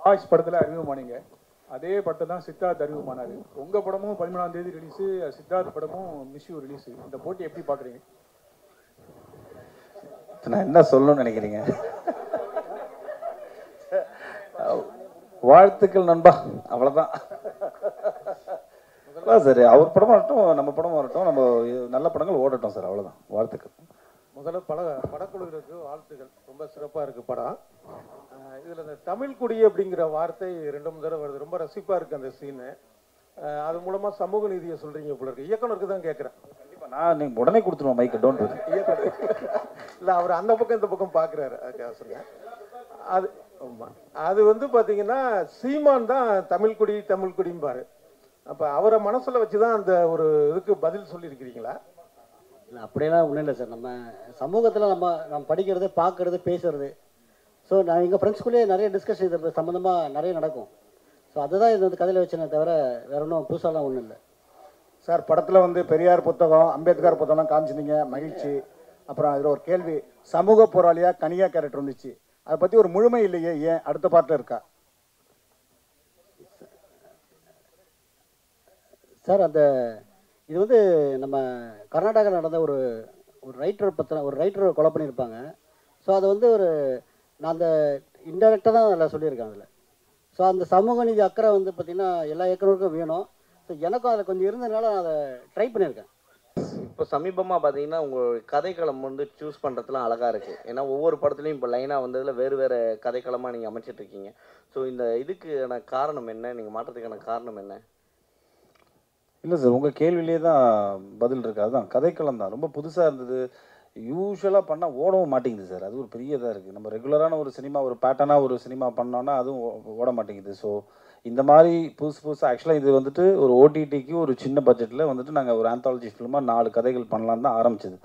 Voice படத்தில் அறிமுகமானீங்க. அதே படத்தை தான் சித்தார்த் அறிமுகமானார். உங்கள் படமும் 13ஆம் தேதி ரிலீஸு, சித்தார்த் படமும் மிஸ் யூ ரிலீஸு. இந்த போட்டி எப்படி பார்க்குறீங்க? நான் என்ன சொல்லணும்னு நினைக்கிறீங்க? வாழ்த்துக்கள் நண்பா, அவ்வளோதான். சார் அவர் படம் வரட்டும், நம்ம படம் வரட்டும், நம்ம நல்ல படங்கள் ஓடட்டும் சார், அவ்வளோதான். வாழ்த்துக்கள். முதல்ல படக்குழுவினருக்கு வாழ்த்துக்கள். ரொம்ப சிறப்பாக இருக்குது படம். இதில் இந்த தமிழ் குடி அப்படிங்கிற வார்த்தை 2 தடவை வருது. ரொம்ப ரசிப்பாக இருக்குது அந்த சீனு. அது மூலமாக சமூக நீதியை சொல்கிறீங்க போல இருக்கு. இயக்குனருக்கு தான் கேட்குறேன். கண்டிப்பாக நான் நீங்கள் உடனே கொடுத்துருவோம் மைக்கை, டோன்ட் வரி. இயக்குனர் இல்லை, அவர் அந்த பக்கம் இந்த பக்கம் பார்க்குறாரு. அதுக்காக சொன்னேன். அது ஆமாம், அது வந்து பார்த்தீங்கன்னா சீமான் தான் தமிழ் குடிம்பாரு. அப்போ அவரை மனசில் வச்சு தான் அந்த ஒரு இதுக்கு பதில் சொல்லியிருக்கிறீங்களா? இல்லை, அப்படியெல்லாம் ஒன்றும் இல்லை சார். நம்ம சமூகத்தில் நம்ம படிக்கிறது, பார்க்குறது, பேசுறது. ஸோ நான் எங்கள் ஃப்ரெண்ட்ஸ்குள்ளேயே நிறைய டிஸ்கஷன் இது சம்மந்தமாக நிறைய நடக்கும். ஸோ அதுதான் இது வந்து கதையில் வச்சனே தவிர வேற ஒன்றும் புதுசாலாம் ஒன்றும் இல்லை சார். படத்தில் வந்து பெரியார் புத்தகம், அம்பேத்கர் புத்தகம்லாம் காமிச்சிருந்தீங்க, மகிழ்ச்சி. அப்புறம் அதில் ஒரு கேள்வி, சமூக போராளியாக கனியா கேரக்டர் வந்துச்சு, அதை பற்றி ஒரு முழுமை இல்லையே, ஏன் அடுத்த பார்ட்டில் இருக்கா சார்? அந்த இது வந்து நம்ம கர்நாடகாவில் நடந்த ஒரு ரைட்டர் பற்றின ஒரு ரைட்டர் கொலை பண்ணியிருப்பாங்க. ஸோ அதை வந்து நான் அந்த இன்டெரக்டாக தான் அதில் சொல்லியிருக்கேன் அதில். ஸோ அந்த சமூக நீதி அக்கறை வந்து பார்த்திங்கன்னா எல்லா இயக்குனருக்கும் வேணும். ஸோ எனக்கும் அதில் கொஞ்சம் இருந்ததுனால நான் அதை ட்ரை பண்ணியிருக்கேன். இப்போ சமீபமாக பார்த்தீங்கன்னா உங்கள் கதைக்களம் வந்து சூஸ் பண்ணுறதுலாம் அழகாக இருக்குது. ஏன்னா ஒவ்வொரு படத்துலையும் இப்போ லைனாக வந்ததில் வேறு கதைக்களமாக நீங்கள் அமைச்சிட்ருக்கீங்க. ஸோ இந்த இதுக்கான காரணம் என்ன? நீங்கள் மாற்றத்துக்கான காரணம் என்ன? இல்லை சார், உங்கள் கேள்வியிலே தான் பதில் இருக்குது. அதுதான் கதைக்களம் தான் ரொம்ப புதுசாக இருந்தது. யூஸ்வலாக பண்ணால் ஓடவும் மாட்டேங்குது சார். அது ஒரு பெரிய இதாக இருக்குது. நம்ம ரெகுலரான ஒரு சினிமா, ஒரு பேட்டர்னாக ஒரு சினிமா பண்ணோன்னா அதுவும் ஓட மாட்டேங்குது. ஸோ இந்த மாதிரி புதுசாக ஆக்சுவலாக இது வந்துட்டு ஒரு ஓடிடிக்கு ஒரு சின்ன பட்ஜெட்டில் வந்துட்டு நாங்கள் ஒரு ஆந்தாலஜி ஃபிலிமாக 4 கதைகள் பண்ணலான்னு தான் ஆரம்பிச்சது.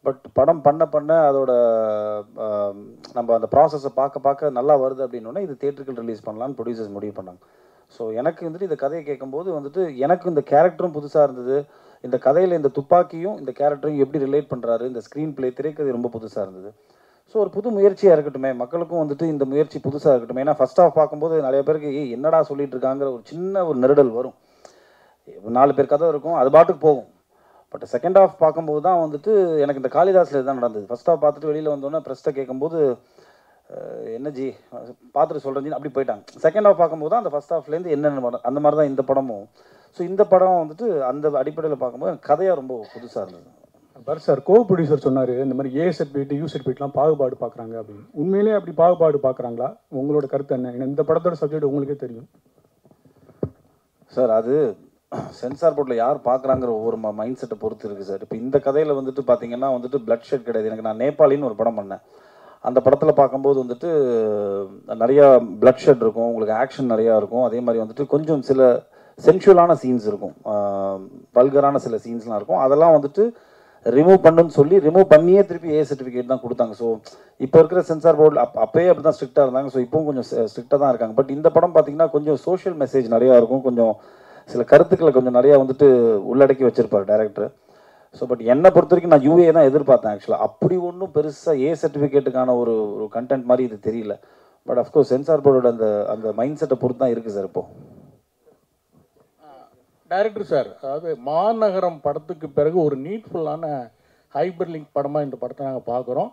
பட் படம் பண்ண அதோட நம்ம அந்த ப்ராசஸை பார்க்க நல்லா வருது அப்படின்னோடனே இது தியேட்டருக்கு ரிலீஸ் பண்ணலான்னு ப்ரொடியூசர்ஸ் முடிவு பண்ணாங்க. ஸோ எனக்கு வந்துட்டு இந்த கதையை கேட்கும்போது வந்துட்டு எனக்கு இந்த கேரக்டரும் புதுசாக இருந்தது. இந்த கதையில் இந்த துப்பாக்கியும் இந்த கேரக்டரையும் எப்படி ரிலேட் பண்ணுறாரு, இந்த ஸ்க்ரீன் பிளே, திரைக்கதை ரொம்ப புதுசாக இருந்தது. ஸோ ஒரு புது முயற்சியாக இருக்கட்டுமே, மக்களுக்கும் வந்துட்டு இந்த முயற்சி புதுசாக இருக்கட்டும். ஏன்னா ஃபர்ஸ்ட் ஆஃப் பார்க்கும்போது நிறைய பேருக்கு என்னடா சொல்லிட்டு இருக்காங்கிற ஒரு சின்ன ஒரு நெருடல் வரும். 4 பேர் கதை இருக்கும், அது பாட்டுக்கு போகும். பட் செகண்ட் ஆஃப் பார்க்கும்போது தான் வந்துட்டு எனக்கு இந்த காளிதாஸில் தான் நடந்தது. ஃபர்ஸ்ட் ஆஃப் பார்த்துட்டு வெளியில் வந்தோன்னே ப்ரெஸ்ட்டை கேட்கும்போது என்ன ஜி பார்த்துட்டு சொல்கிறேன் அப்படி போயிட்டாங்க. செகண்ட் ஆஃப் பார்க்கும்போது தான் அந்த ஃபர்ஸ்ட் ஆஃப்லேருந்து என்னென்ன படம், அந்த மாதிரி தான் இந்த படமும். ஸோ இந்த படம் வந்துட்டு அந்த அடிப்படையில் பார்க்கும்போது கதையாக ரொம்ப புதுசாக இருந்தது. பர் சார் கோ ப்ரொடியூசர் சொன்னார், இந்த மாதிரி ஏ சர்டிஃபிகேட், யூ சர்டிஃபிகேட்லாம் பாகுபாடு பார்க்குறாங்க அப்படின்னு. உண்மையிலேயே அப்படி பாகுபாடு பார்க்குறாங்களா? உங்களோட கருத்து என்ன? இந்த படத்தோட சப்ஜெக்ட் உங்களுக்கே தெரியும் சார். அது சென்சார் போர்டில் யார் பார்க்குறாங்கிற ஒவ்வொரு மைண்ட் செட்டை பொறுத்து இருக்குது சார். இப்போ இந்த கதையில் வந்துட்டு பார்த்தீங்கன்னா வந்துட்டு பிளட் ஷெட் கிடையாது. எனக்கு நான் நேபாளின்னு ஒரு படம் பண்ணேன். அந்த படத்தில் பார்க்கும்போது வந்துட்டு நிறையா பிளட் ஷெட் இருக்கும், உங்களுக்கு ஆக்ஷன் நிறையா இருக்கும். அதே மாதிரி வந்துட்டு கொஞ்சம் சில சென்சுவலான சீன்ஸ் இருக்கும், வல்கரான சில சீன்ஸ்லாம் இருக்கும். அதெல்லாம் வந்துட்டு ரிமூவ் பண்ணுன்னு சொல்லி ரிமூவ் பண்ணியே திருப்பி ஏ சர்டிஃபிகேட் தான் கொடுத்தாங்க. ஸோ இப்போ இருக்கிற சென்சார் போர்டு அப்போயே அப்படி தான் ஸ்ட்ரிக்டாக இருந்தாங்க. ஸோ இப்போவும் கொஞ்சம் ஸ்ட்ரிக்டாக தான் இருக்காங்க. பட் இந்த படம் பார்த்தீங்கன்னா கொஞ்சம் சோஷியல் மெசேஜ் நிறையா இருக்கும், கொஞ்சம் சில கருத்துக்களை கொஞ்சம் நிறையா வந்துட்டு உள்ளடக்கி வச்சிருப்பார் டைரக்டர். ஸோ பட் என்னை பொறுத்த வரைக்கும் நான் யூஏ தான் எதிர்பார்த்தேன் ஆக்சுவலாக. அப்படி ஒன்றும் பெருசாக ஏ சர்டிஃபிகேட்டுக்கான ஒரு கண்டென்ட் மாதிரி இது தெரியல. பட் அஃப்கோர்ஸ் சென்சார் போர்டோட அந்த மைண்ட் செட்டை பொறுத்து தான் இருக்குது சார். இப்போது டைரக்டர் சார், அதாவது மாநகரம் படத்துக்கு பிறகு ஒரு நீட்ஃபுல்லான ஹைப்பர் லிங்க் படமாக இந்த படத்தை நாங்கள் பார்க்குறோம்.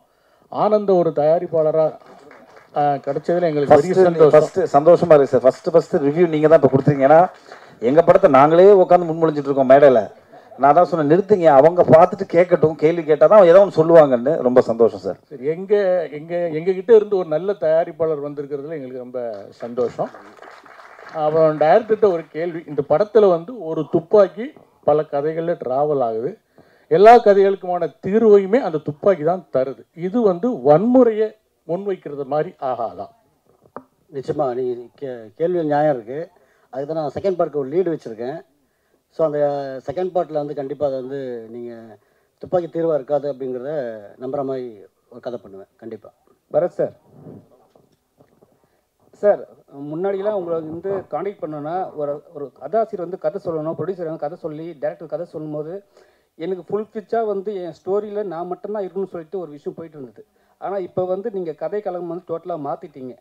ஆனந்த ஒரு தயாரிப்பாளராக கிடைச்சதில் எங்களுக்கு பெரிய சந்தோஷம். சந்தோஷமாக இருக்குது சார். ஃபஸ்ட்டு ரிவ்யூ நீங்கள் தான் இப்போ கொடுத்துருங்க. ஏன்னா எங்கள் படத்தை நாங்களே உட்காந்து முன்மொழிஞ்சிட்டு இருக்கோம் மேடையில். நான் தான் சொன்னேன், நிறுத்துங்க, அவங்க பார்த்துட்டு கேட்கட்டும், கேள்வி கேட்டால் தான் ஏதோ ஒன்று சொல்லுவாங்கன்னு. ரொம்ப சந்தோஷம் சார். சரி, எங்ககிட்ட இருந்து ஒரு நல்ல தயாரிப்பாளர் வந்திருக்கிறதுல எங்களுக்கு ரொம்ப சந்தோஷம். அப்புறம் டைரக்டர்கிட்ட ஒரு கேள்வி, இந்த படத்தில் வந்து ஒரு துப்பாக்கி பல கதைகளில் ட்ராவல் ஆகுது. எல்லா கதைகளுக்குமான தீர்வையுமே அந்த துப்பாக்கி தான் தருது. இது வந்து வன்முறையை முன்வைக்கிறது மாதிரி ஆகாதான்? நிச்சயமாக நீ கேள்வியில் நியாயம் இருக்குது. அதுக்கு தான் நான் செகண்ட் பார்ட்டுக்கு ஒரு லீடு வச்சுருக்கேன். ஸோ அந்த செகண்ட் பார்ட்டில் வந்து கண்டிப்பாக அதை வந்து நீங்கள் துப்பாக்கி தீர்வாக இருக்காது அப்படிங்கிறத நம்புகிற மாதிரி ஒரு கதை பண்ணுவேன் கண்டிப்பாக. பரத் சார், சார் முன்னாடிலாம் உங்களை வந்து காண்டாக்ட் பண்ணோன்னா ஒரு கதாசிரியர் வந்து கதை சொல்லணும், ப்ரொடியூசர் வந்து கதை சொல்லி டேரக்டர் கதை சொல்லும்போது எனக்கு ஃபுல் ஃபிச்சாக வந்து என் ஸ்டோரியில் நான் மட்டும்தான் இருக்கணும்னு சொல்லிட்டு ஒரு விஷயம் போயிட்டு இருந்தது. ஆனால் இப்போ வந்து நீங்கள் கதை கலகம் வந்து டோட்டலாக மாற்றிட்டீங்க.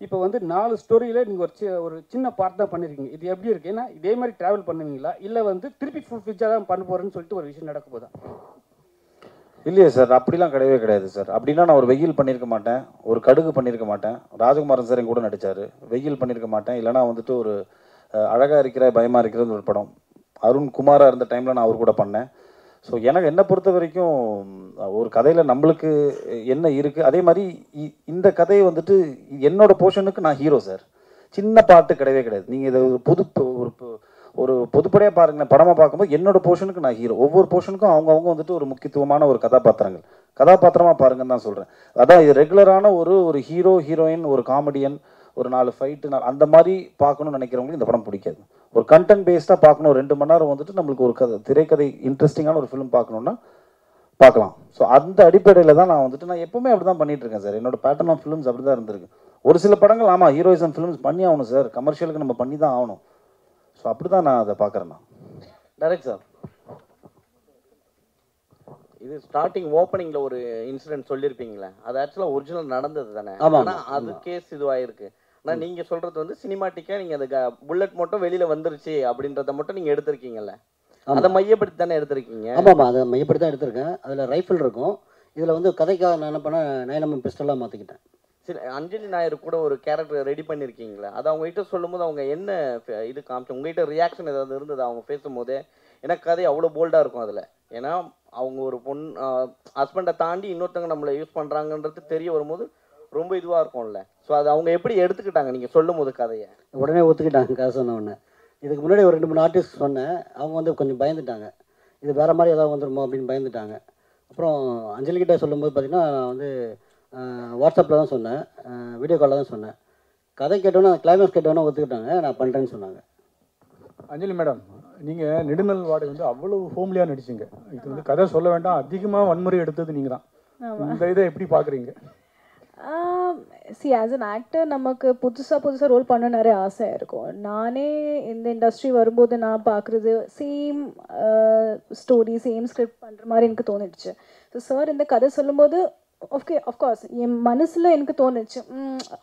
இப்போ வந்து 4 ஸ்டோரியில் நீங்கள் ஒரு சின்ன பார்ட் தான் பண்ணியிருக்கீங்க. இது எப்படி இருக்குது? ஏன்னா இதே மாதிரி ட்ராவல் பண்ணுவீங்களா, இல்லை வந்து திருப்பி ஃபுல் ஃபிட்ஜாக தான் பண்ண போகிறேன்னு சொல்லிட்டு ஒரு விஷயம் நடக்க போதா? இல்லையே சார், அப்படிலாம் கிடையவே கிடையாது சார். அப்படின்னா நான் ஒரு வெயில் பண்ணியிருக்க மாட்டேன், ஒரு கடுகு பண்ணியிருக்க மாட்டேன். ராஜகுமாரன் சார் என் கூட நடித்தார், வெயில் பண்ணியிருக்க மாட்டேன். இல்லைனா வந்துட்டு ஒரு அழகாக இருக்கிற பயமாக இருக்கிறது ஒரு படம், அருண் குமாராக இருந்த டைமில் நான் அவர் கூட பண்ணேன். ஸோ எனக்கு என்னை பொறுத்த வரைக்கும் ஒரு கதையில் நம்மளுக்கு என்ன இருக்குது, அதே மாதிரி இந்த கதையை வந்துட்டு என்னோடய போர்ஷனுக்கு நான் ஹீரோ சார். சின்ன பாட்டு கிடையவே கிடையாது. நீங்கள் இதை ஒரு பொதுப்படையாக பாருங்கள், படமாக பார்க்கும்போது என்னோட போர்ஷனுக்கு நான் ஹீரோ. ஒவ்வொரு போர்ஷனுக்கும் அவங்கவுங்க வந்துட்டு ஒரு முக்கியத்துவமான ஒரு கதாபாத்திரமாக பாருங்கன்னு தான் சொல்கிறேன். அதான் இது ரெகுலரான ஒரு ஹீரோ ஹீரோயின், ஒரு காமெடியன், ஒரு 4 ஃபைட்டு அந்த மாதிரி பார்க்கணும்னு நினைக்கிறவங்களுக்கு இந்த படம் பிடிக்காது. ஒரு கண்டென்ட் பேஸ்டாக பார்க்கணும், 2 மணி நேரம் வந்துட்டு நம்மளுக்கு ஒரு திரைக்கதை இன்ட்ரெஸ்டிங்கான ஒரு ஃபிலிம் பார்க்கணுன்னா பார்க்கலாம். ஸோ அந்த அடிப்படையில் தான் நான் எப்போவுமே அப்படி தான் பண்ணிகிட்டு இருக்கேன் சார். என்னோட பேட்டர்ன் ஆஃப் ஃபிலிம்ஸ் அப்படி தான் இருந்திருக்கு. ஒரு சில படங்கள் ஆமாம் ஹீரோயிசம் ஃபிலிம்ஸ் பண்ணி ஆகணும் சார், கமர்ஷியலுக்கு நம்ம பண்ணி தான் ஆகணும். ஸோ அப்படி தான் நான் அதை பார்க்குறேன். டைரக்ட் சார், இது ஸ்டார்டிங் ஓப்பனிங்ல ஒரு இன்சிடென்ட் சொல்லியிருப்பீங்களே, அது ஆக்சுவலாக ஒரிஜினல் நடந்தது தானே? ஆனால் அது கேஸ் இதுவாயிருக்கு. ஆனால் நீங்கள் சொல்கிறது வந்து சினிமாட்டிக்காக நீங்கள் அந்த புல்லட் மட்டும் வெளியில் வந்துருச்சு அப்படின்றத மட்டும் நீங்கள் எடுத்திருக்கீங்கல்ல, அதை மையப்படுத்தி தானே எடுத்திருக்கீங்க? ஆமாம், அதை மையப்படுத்தி தான் எடுத்திருக்கேன். அதில் ரைஃபிள் இருக்கும். இதில் வந்து கதைக்காக நான் என்ன பண்ணேன், 9mm பிஸ்டலாக மாற்றிக்கிட்டேன். சரி, அஞ்சலி நாயர் கூட ஒரு கேரக்டர் ரெடி பண்ணியிருக்கீங்களா? அது அவங்ககிட்ட சொல்லும்போது அவங்க என்ன இது காமிச்சு, உங்ககிட்ட ரியாக்ஷன் ஏதாவது இருந்தது அவங்க பேசும்போதே? ஏன்னா கதை அவ்வளோ போல்டாக இருக்கும் அதில். ஏன்னா அவங்க ஒரு ஹஸ்பண்டை தாண்டி இன்னொருத்தவங்க நம்மளை யூஸ் பண்ணுறாங்கன்றது தெரிய வரும்போது ரொம்ப இதுவாக இருக்கும்ல. ஸோ அது அவங்க எப்படி எடுத்துக்கிட்டாங்க நீங்கள் சொல்லும் போது கதையை? உடனே ஒத்துக்கிட்டாங்க கதை சொன்ன உடனே. இதுக்கு முன்னாடி ஒரு 2-3 ஆர்டிஸ்ட் சொன்னேன், அவங்க வந்து கொஞ்சம் பயந்துட்டாங்க. இது வேறு மாதிரி ஏதாவது வந்துடுமோ அப்படின்னு பயந்துட்டாங்க. அப்புறம் அஞ்சலிக்கிட்ட சொல்லும்போது பார்த்திங்கன்னா நான் வந்து வாட்ஸ்அப்பில் தான் சொன்னேன், வீடியோ காலில் தான் சொன்னேன். கதை கேட்டோன்னே கிளைமேக்ஸ் கேட்டோன்னே ஒத்துக்கிட்டாங்க, நான் பண்ணுறேன்னு சொன்னாங்க. அஞ்சலி மேடம், நீங்கள் நெடுநல் வாடகை வந்து அவ்வளோ ஹோம்லியாக நடிச்சிங்க. இது வந்து கதை சொல்ல வேண்டாம், அதிகமாக வன்முறை எடுத்தது நீங்கள் தான். இந்த இதை எப்படி பார்க்குறீங்க? சி ஆஸ் அன் ஆக்டர் நமக்கு புதுசாக ரோல் பண்ண நிறைய ஆசை இருக்கும். நானே இந்த இண்டஸ்ட்ரி வரும்போது நான் பார்க்குறது சேம் ஸ்டோரி சேம் ஸ்கிரிப்ட் பண்ணுற மாதிரி எனக்கு தோணிடுச்சு. ஸோ சார் இந்த கதை சொல்லும்போது அஃப்கோர்ஸ் என் மனசில் எனக்கு தோணுச்சு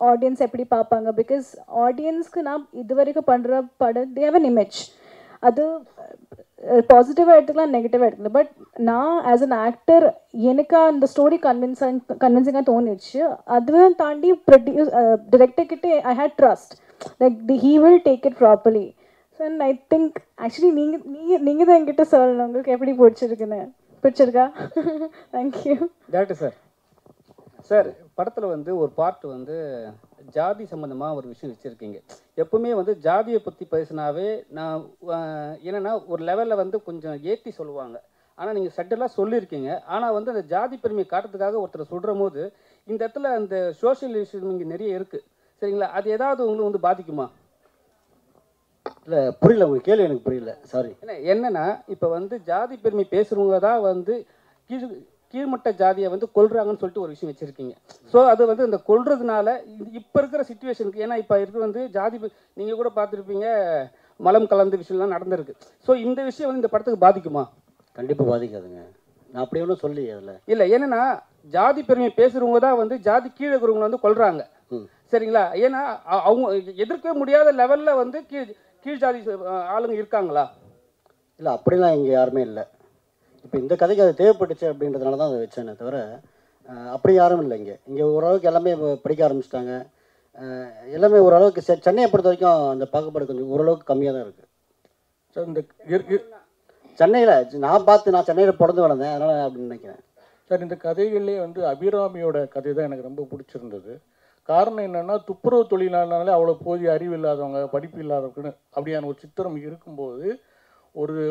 ஆடியன்ஸ் எப்படி பார்ப்பாங்க. பிகாஸ் ஆடியன்ஸ்க்கு நான் இது வரைக்கும் பண்ணுற படம் தே ஹேவ் அன் இமேஜ். அது பாசிட்டிவாக எடுத்துக்கலாம், நெகட்டிவாக எடுத்துக்கலாம். பட் நான் ஆஸ் அன் ஆக்டர் எனக்கு அந்த ஸ்டோரி கன்வின்சிங்காக தோணிடுச்சு. அதுவும் தாண்டி டிரெக்டர் கிட்டே I had trust like he will take it properly. So and I think actually நீங்கள் தான் என்கிட்ட சொல்லணும் உங்களுக்கு எப்படி பிடிச்சிருக்கா? தேங்க்யூ. டேரக்டர் சார், படத்தில் வந்து ஒரு பார்ட் வந்து ஜாதி சம்மந்தமாக ஒரு விஷயம் வச்சுருக்கீங்க. எப்பவுமே வந்து ஜாதியை பற்றி பேசினாவே நான் என்னென்னா ஒரு லெவலில் வந்து கொஞ்சம் ஏற்றி சொல்லுவாங்க. ஆனால் நீங்கள் சட்டெல்லாம் சொல்லியிருக்கீங்க. ஆனால் வந்து அந்த ஜாதி பெருமையை காட்டுறதுக்காக ஒருத்தர் சொல்கிற போது இந்த இடத்துல அந்த சோஷியல் இஷ்யூஸ் இங்கே நிறைய இருக்குது. சரிங்களா? அது ஏதாவது உங்களுக்கு வந்து பாதிக்குமா? இல்லை புரியல, உங்களுக்கு கேள்வி எனக்கு புரியல, சாரி. என்னென்னா இப்போ வந்து ஜாதி பெருமை பேசுகிறவங்க தான் வந்து கீழ்மட்ட ஜாதியை வந்து கொல்றாங்கன்னு சொல்லிட்டு ஒரு விஷயம் வச்சுருக்கீங்க. ஸோ அது வந்து இந்த கொல்றதுனால இப்போ இருக்கிற சுச்சுவேஷனுக்கு, ஏன்னா இப்போ இருக்கிற வந்து ஜாதி நீங்கள் கூட பார்த்துருப்பீங்க மலம் கலந்த விஷயம்லாம் நடந்திருக்கு. ஸோ இந்த விஷயம் வந்து இந்த படத்துக்கு பாதிக்குமா? கண்டிப்பாக பாதிக்காதுங்க. நான் அப்படி ஒன்றும் சொல்லி அதில் இல்லை. ஏன்னா ஜாதி பெருமையை பேசுகிறவங்க தான் வந்து ஜாதி கீழே இருக்கிறவங்களை வந்து கொல்றாங்க. சரிங்களா? ஏன்னா அவங்க எதிர்க்க முடியாத லெவலில் வந்து கீழ் ஜாதி ஆளுங்க இருக்காங்களா? இல்லை அப்படிலாம் இங்கே யாருமே இல்லை. இப்போ இந்த கதைக்கு அது தேவைப்பட்டுச்சு அப்படின்றதுனால தான் அதை வச்சேனே தவிர அப்படி யாரும் இல்லை. இங்கே ஓரளவுக்கு எல்லாமே படிக்க ஆரம்பிச்சிட்டாங்க. எல்லாமே ஓரளவுக்கு சென்னையை பொறுத்த வரைக்கும் அந்த பாகுபாடு கொஞ்சம் ஓரளவுக்கு கம்மியாக தான் இருக்குது. சார் இந்த சென்னையில் நான் சென்னையில் பிறந்து வளர்ந்தேன், அதனால் அப்படின்னு நினைக்கிறேன். சார் இந்த கதைகள்லேயே வந்து அபிராமியோட கதை தான் எனக்கு ரொம்ப பிடிச்சிருந்தது. காரணம் என்னென்னா துப்புரவு தொழிலாளனாலே அவ்வளோ போதிய அறிவு இல்லாதவங்க, படிப்பு இல்லாதவங்கன்னு அப்படியான ஒரு சித்திரம் இருக்கும்போது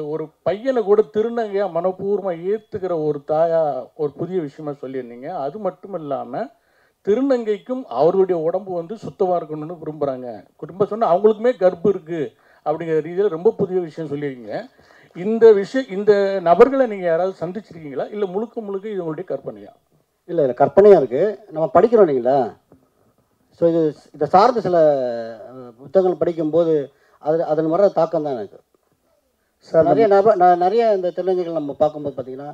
ஒரு பையனை கூட திருநங்கையாக மனப்பூர்வமாக ஏற்றுக்கிற ஒரு தாயா ஒரு புதிய விஷயமா சொல்லியிருந்தீங்க. அது மட்டும் இல்லாமல் திருநங்கைக்கும் அவருடைய உடம்பு வந்து சுத்தமாக இருக்கணும்னு விரும்புகிறாங்க. குடும்பம் சொன்னால் அவங்களுக்குமே கர்ப்பம் இருக்குது அப்படிங்கிற ரீதியில் ரொம்ப புதிய விஷயம் சொல்லியிருக்கீங்க. இந்த நபர்களை நீங்கள் யாராவது சந்திச்சிருக்கீங்களா, இல்லை முழுக்க இது உங்களுடைய கற்பனையா? இல்லை இல்லை, கற்பனையாக இருக்குது. நம்ம படிக்கிறோம் இல்லைங்களா? ஸோ இதை சார்ந்த சில புத்தகங்கள் படிக்கும்போது அதன் வர தாக்கம் தான் எனக்கு. நிறைய இந்த திருநங்கைகள் நம்ம பார்க்கும்போது பார்த்திங்கன்னா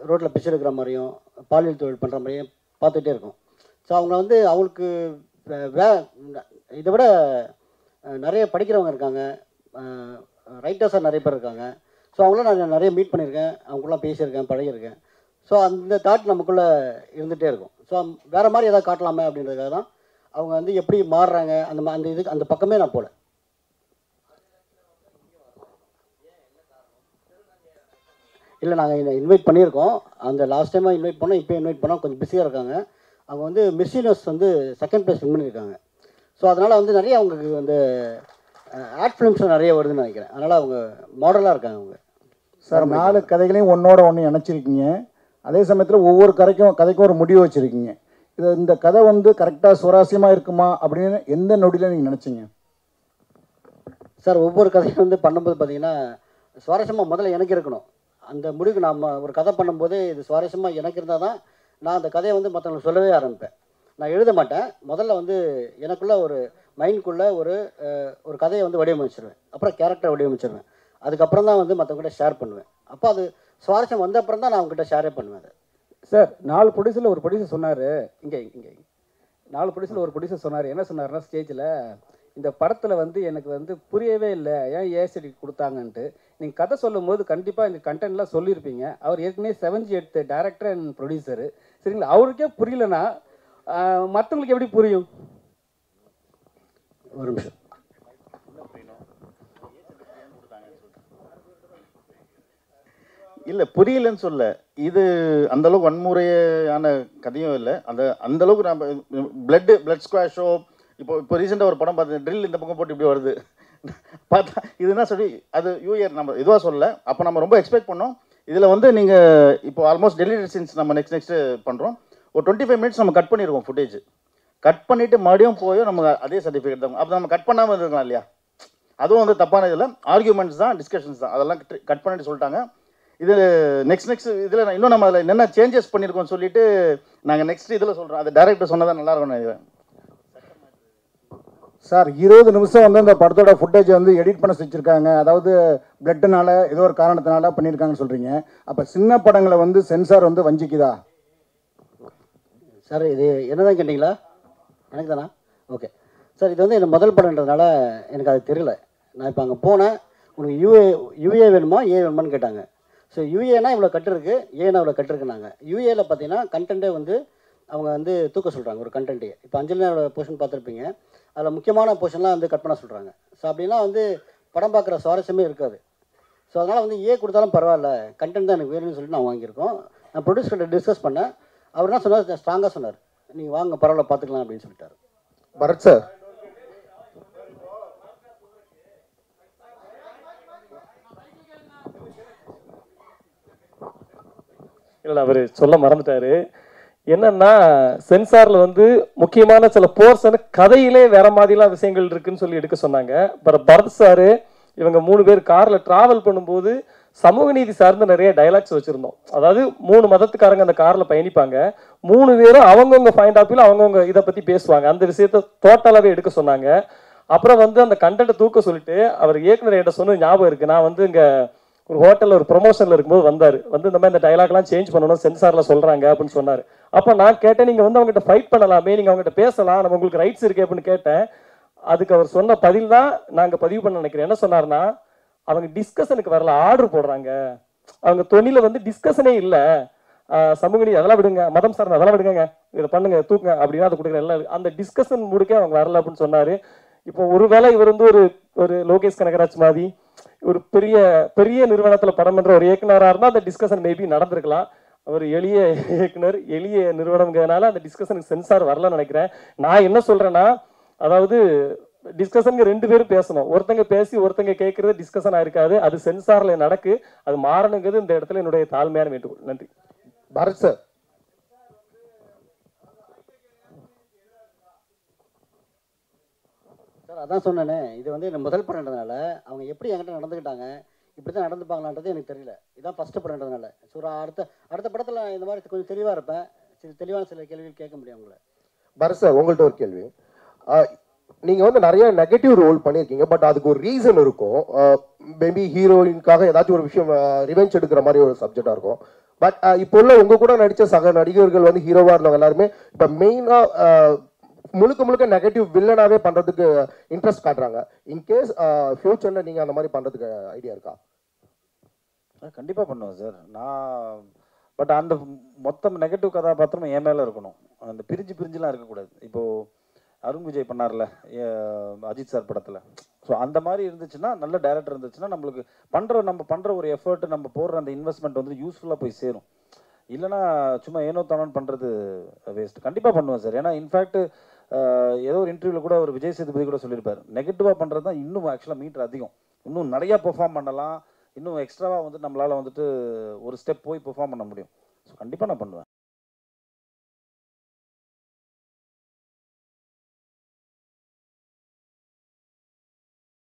ரோட்டில் பிச்சை எடுக்கிற மாதிரியும் பாலியல் தொழில் பண்ணுற மாதிரியும் பார்த்துட்டே இருக்கோம். ஸோ அவங்க வந்து அவங்களுக்கு இதை விட நிறைய படிக்கிறவங்க இருக்காங்க, ரைட்டர்ஸாக நிறைய பேர் இருக்காங்க. ஸோ அவங்களாம் நான் நிறைய மீட் பண்ணியிருக்கேன், அவங்களாம் பேசியிருக்கேன், பழகியிருக்கேன். ஸோ அந்த தாட் நமக்குள்ளே இருந்துகிட்டே இருக்கும். ஸோ வேறு மாதிரி எதாவது காட்டலாமே அப்படின்றதுக்காக தான் அவங்க வந்து எப்படி மாறுறாங்க அந்த இதுக்கு அந்த பக்கமே நான் போகல. இல்லை, நாங்கள் இன்வைட் பண்ணியிருக்கோம். அந்த லாஸ்ட் டைமாக இன்வைட் பண்ணோம், இப்போ இன்வைட் பண்ணோம். கொஞ்சம் பிஸியாக இருக்காங்க. அவங்க வந்து மிஸ் யூனிவர்ஸ் வந்து செகண்ட் ப்ளேஸ் வின் பண்ணியிருக்காங்க. ஸோ அதனால் வந்து நிறைய அவங்களுக்கு வந்து ஆட் ஃபிலிம்ஸும் நிறைய வருதுன்னு நினைக்கிறேன். அதனால் அவங்க மாடலாக இருக்காங்க. அவங்க சார் 4 கதைகளையும் ஒன்றோட ஒன்று இணைச்சிருக்கீங்க. அதே சமயத்தில் ஒவ்வொரு கதைக்கும் ஒரு முடிவு வச்சுருக்கீங்க. இந்த கதை வந்து கரெக்டாக சுவாரஸ்யமாக இருக்குமா அப்படின்னு எந்த நொடியில் நீங்கள் நினச்சிங்க? சார், ஒவ்வொரு கதையும் வந்து பண்ணும்போது பார்த்தீங்கன்னா சுவாரஸ்யமாக முதல்ல எனக்கு இருக்கணும். அந்த முடிவுக்கு நாம் ஒரு கதை பண்ணும்போது இது சுவாரஸ்யமாக எனக்கு இருந்தால் தான் நான் அந்த கதையை வந்து மற்றவங்களுக்கு சொல்லவே ஆரம்பிப்பேன். நான் எழுத மாட்டேன். முதல்ல வந்து எனக்குள்ளே ஒரு மைண்டுக்குள்ளே ஒரு கதையை வந்து வடிவமைச்சிருவேன். அப்புறம் கேரக்டரை வடிவமைச்சிருவேன். அதுக்கப்புறம் தான் வந்து மற்றவங்ககிட்ட ஷேர் பண்ணுவேன். அப்போ அது சுவாரஸ்யம் வந்த அப்புறம் தான் நான் அவங்ககிட்ட ஷேரே பண்ணுவேன். அதை சார் 4 ப்ரொடியூசரில் ஒரு ப்ரொடியூசர் சொன்னார், இங்கே 4 ப்ரொடியூசரில் ஒரு ப்ரொடியூசர் சொன்னார். என்ன சொன்னார்னா, ஸ்டேஜில் இந்த படத்தில் வந்து எனக்கு வந்து புரியவே இல்லை, ஏன் ஏஎஸ்டி கொடுத்தாங்கன்ட்டு. நீங்கள் கதை சொல்லும் போது கண்டிப்பாக இந்த கண்டென்ட்லாம் சொல்லியிருப்பீங்க. அவர் ஏற்கனவே 7G எடுத்த டேரக்டர் அண்ட் ப்ரொடியூசரு, சரிங்களா? அவருக்கே புரியலன்னா மற்றவங்களுக்கு எப்படி புரியும்? ஒரு நிமிஷம். இல்லை, புரியலன்னு சொல்ல, இது அந்தளவுக்கு வன்முறையான கதையும் இல்லை. அந்தளவுக்கு நம்ம பிளட் ஸ்குவாஷோ இப்போ ரீசெண்டாக ஒரு படம் பார்த்தேன், ட்ரில் இந்த பக்கம் போட்டு இப்படி வருது பார்த்தா இதுனா சொல்லி அது யூஇயர் நம்ம இதுவாக சொல்லலை. அப்போ நம்ம ரொம்ப எக்ஸ்பெக்ட் பண்ணோம். இதில் வந்து நீங்கள் இப்போ ஆல்மோஸ்ட் டெலிவரி சீன்ஸ் நம்ம நெக்ஸ்ட்டு பண்ணுறோம். ஒரு 25 மினிட்ஸ் நம்ம கட் பண்ணியிருக்கோம் ஃபுட்டேஜ். கட் பண்ணிவிட்டு மறுபடியும் போய் நம்ம அதே சர்டிஃபிகேட் தான். அப்போ நம்ம கட் பண்ணாமல் இருக்கலாம் இல்லையா? அதுவும் வந்து தப்பான இதில் ஆர்கியூமெண்ட்ஸ் தான், டிஸ்கஷன்ஸ் தான், அதெல்லாம் கட் பண்ணிட்டு சொல்லிட்டாங்க. இது நெக்ஸ்ட் இதில் இன்னும் நம்ம அதில் என்னென்ன சேஞ்சஸ் பண்ணியிருக்கோம்னு சொல்லிட்டு நாங்கள் நெக்ஸ்ட் இதில் சொல்கிறோம். அது டேரக்டர் சொன்னதான் நல்லா இருக்கும்னு நினைக்கிறேன். சார் 20 நிமிஷம் வந்து அந்த படத்தோட ஃபுட்டேஜ் வந்து எடிட் பண்ண செஞ்சுருக்காங்க. அதாவது பிளட்டுனால ஏதோ ஒரு காரணத்தினால பண்ணியிருக்காங்கன்னு சொல்கிறீங்க. அப்போ சின்ன படங்களை வந்து சென்சார் வந்து வஞ்சிக்குதா? சார், இது என்னதான் கேட்டிங்களா? எனக்கு தானா? ஓகே சார், இது வந்து எனக்கு முதல் படம்ன்றதுனால எனக்கு அது தெரியல. நான் இப்போ அங்கே போனேன், உனக்கு யூஏ வேணுமா ஏ வேணுமான்னு கேட்டாங்க. ஸோ யூஏனா இவ்வளோ கட்டு இருக்குது, ஏனா இவ்வளோ கட்டு இருக்குனாங்க. யூஏல பார்த்தீங்கன்னா கண்டென்ட்டே வந்து அவங்க வந்து தூக்க சொல்கிறாங்க ஒரு கண்டென்ட்டே. இப்போ அஞ்சலியோட போர்ஷன் பார்த்துருப்பீங்க, அதில் முக்கியமான போர்ஷன்லாம் வந்து கட் பண்ண சொல்கிறாங்க. ஸோ அப்படின்னா வந்து படம் பார்க்குற சுவாரஸ்யமே இருக்காது. ஸோ அதனால் வந்து ஏ கொடுத்தாலும் பரவாயில்ல, கண்டென்ட் தான் எனக்கு வேணும்னு சொல்லிட்டு நான் வாங்கியிருக்கோம். நான் ப்ரொடியூசர்கிட்ட டிஸ்கஸ் பண்ணேன். அவர் என்ன சொன்னார், ஸ்ட்ராங்காக சொன்னார், நீங்கள் வாங்க பரவாயில்ல பார்த்துக்கலாம் அப்படின்னு சொல்லிட்டாரு. பரத் சார், இல்லை அவர் சொல்ல மறந்துட்டாரு. என்னன்னா, சென்சாரில் வந்து முக்கியமான சில போர்ஷன் கதையிலே வேற மாதிரிலாம் விஷயங்கள் இருக்குன்னு சொல்லி எடுக்க சொன்னாங்க. அப்புறம் பரத் சாரு இவங்க 3 பேர் காரில் ட்ராவல் பண்ணும்போது சமூக நீதி சார்ந்து நிறைய டைலாக்ஸ் வச்சுருந்தோம். அதாவது 3 மதத்துக்காரங்க அந்த காரில் பயணிப்பாங்க. 3 பேரும் அவங்கவுங்க பாயிண்ட் ஆஃப் வியூவில் அவங்கவுங்க இதை பற்றி பேசுவாங்க. அந்த விஷயத்த டோட்டலாகவே எடுக்க சொன்னாங்க. அப்புறம் வந்து அந்த கண்டென்ட்டை தூக்க சொல்லிட்டு அவர் இயக்குனர் என்கிட்ட சொன்னது ஞாபகம் இருக்குது. நான் வந்து இங்கே ஒரு ஹோட்டலில் ஒரு ப்ரொமோஷனில் இருக்கும்போது வந்தார். வந்து இந்த மாதிரி இந்த டைலாக்லாம் சேஞ்ச் பண்ணணும் சென்சாரில் சொல்கிறாங்க அப்படின்னு சொன்னார். அப்போ நான் கேட்டேன், நீங்கள் வந்து அவங்ககிட்ட ஃபைட் பண்ணலாமே, நீங்கள் அவங்ககிட்ட பேசலாம், நம்ம உங்களுக்கு ரைட்ஸ் இருக்கு அப்படின்னு கேட்டேன். அதுக்கு அவர் சொன்ன பதில் தான் நாங்கள் பதிவு பண்ண நினைக்கிறேன். என்ன சொன்னார்னா, அவங்க டிஸ்கஷனுக்கு வரல, ஆர்டர் போடுறாங்க. அவங்க தொழில வந்து டிஸ்கஷனே இல்லை, சமூக நீதி அதெல்லாம் விடுங்க, மதம் சார்ந்த அதெல்லாம் விடுங்க, இதை பண்ணுங்க தூக்குங்க அப்படின்னா அதை கொடுக்குற எல்லாம் அந்த டிஸ்கஷன் முடிக்க அவங்க வரல அப்படின்னு சொன்னார். இப்போ ஒருவேளை இவர் வந்து ஒரு லோகேஷ் கனகராஜ் மாதிரி ஒரு பெரிய நிறுவனத்தில் படம் பண்ற ஒரு இயக்குனராக இருந்தால் அந்த டிஸ்கஷன் மேபி நடந்திருக்கலாம். அவர் எளிய இயக்குனர், எளிய நிறுவனம்ங்கிறதுனால அந்த டிஸ்கஷனுக்கு சென்சார் வரலன்னு நினைக்கிறேன். நான் என்ன சொல்றேன்னா, அதாவது டிஸ்கஷனுக்கு 2 பேரும் பேசணும். ஒருத்தங்க பேசி ஒருத்தங்க கேட்கறது டிஸ்கஷன் ஆயிருக்காது. அது சென்சார்ல நடக்கு. அது மாறணுங்கிறது இந்த இடத்துல என்னுடைய தாழ்மையான வேண்டுகோள். நன்றி. பரத் சார், சார் அதான் சொன்னேனே, இது வந்து எனக்கு முதல் படம்ன்றதுனால அவங்க எப்படி என்கிட்ட நடந்துக்கிட்டாங்க, இப்படி தான் நடந்துப்பாங்களான்றது எனக்கு தெரியல. இதான் ஃபஸ்ட்டு படம்ன்றதுனால. ஸோ அடுத்த படத்தில் இந்த மாதிரி கொஞ்சம் தெளிவாக இருப்பேன். தெளிவான சில கேள்விகள் கேட்க முடியும் உங்களை. பரத் சார், உங்கள்கிட்ட ஒரு கேள்வி. நீங்கள் வந்து நிறைய நெகட்டிவ் ரோல் பண்ணியிருக்கீங்க, பட் அதுக்கு ஒரு ரீசன் இருக்கும். மேபி ஹீரோயின்காக ஏதாச்சும் ஒரு விஷயம் ரிவெஞ்ச் எடுக்கிற மாதிரி ஒரு சப்ஜெக்டாக இருக்கும். பட் இப்போ உள்ள உங்கள் கூட நடித்த சக நடிகர்கள் வந்து ஹீரோவாக இருந்தவங்க எல்லாருமே இப்போ மெயினாக முழுக்க முழுக்க நெகட்டிவ் வில்லனாவே பண்றதுக்கு இன்ட்ரெஸ்ட் காட்டுறாங்க. இன்கேஸ் ஃபியூச்சர்ல நீங்க அந்த மாதிரி பண்றதுக்கு ஐடியா இருக்கா? கண்டிப்பாக பண்ணுவேன் சார். நான் பட் அந்த மொத்தம் நெகட்டிவ் கதாபாத்திரம் என் மேலே இருக்கணும். அந்த பிரிஞ்சுலாம் இருக்கக்கூடாது. இப்போது அருண் விஜய் பண்ணார்ல அஜித் சார் படத்தில், ஸோ அந்த மாதிரி இருந்துச்சுன்னா, நல்ல டைரக்டர் இருந்துச்சுன்னா நம்மளுக்கு நம்ம பண்ணுற ஒரு எஃபர்ட், நம்ம போடுற அந்த இன்வெஸ்ட்மெண்ட் வந்து யூஸ்ஃபுல்லாக போய் சேரும். இல்லைனா சும்மா ஏனோ தானோன்னு பண்ணுறது வேஸ்ட். கண்டிப்பாக பண்ணுவேன் சார். ஏன்னா இன்ஃபேக்ட் ஏதோ ஒரு இன்டர்வியூவில் கூட ஒரு விஜய் சேதுபதி கூட சொல்லியிருப்பார், நெகட்டிவாக பண்ணுறது தான் இன்னும் ஆக்சுவலாக மீட்டர் அதிகம், இன்னும் நிறையா பெர்ஃபார்ம் பண்ணலாம், இன்னும் எக்ஸ்ட்ராவாக வந்துட்டு நம்மளால் வந்துட்டு ஒரு ஸ்டெப் போய் பெர்ஃபார்ம் பண்ண முடியும். ஸோ கண்டிப்பாக நான் பண்ணுவேன்.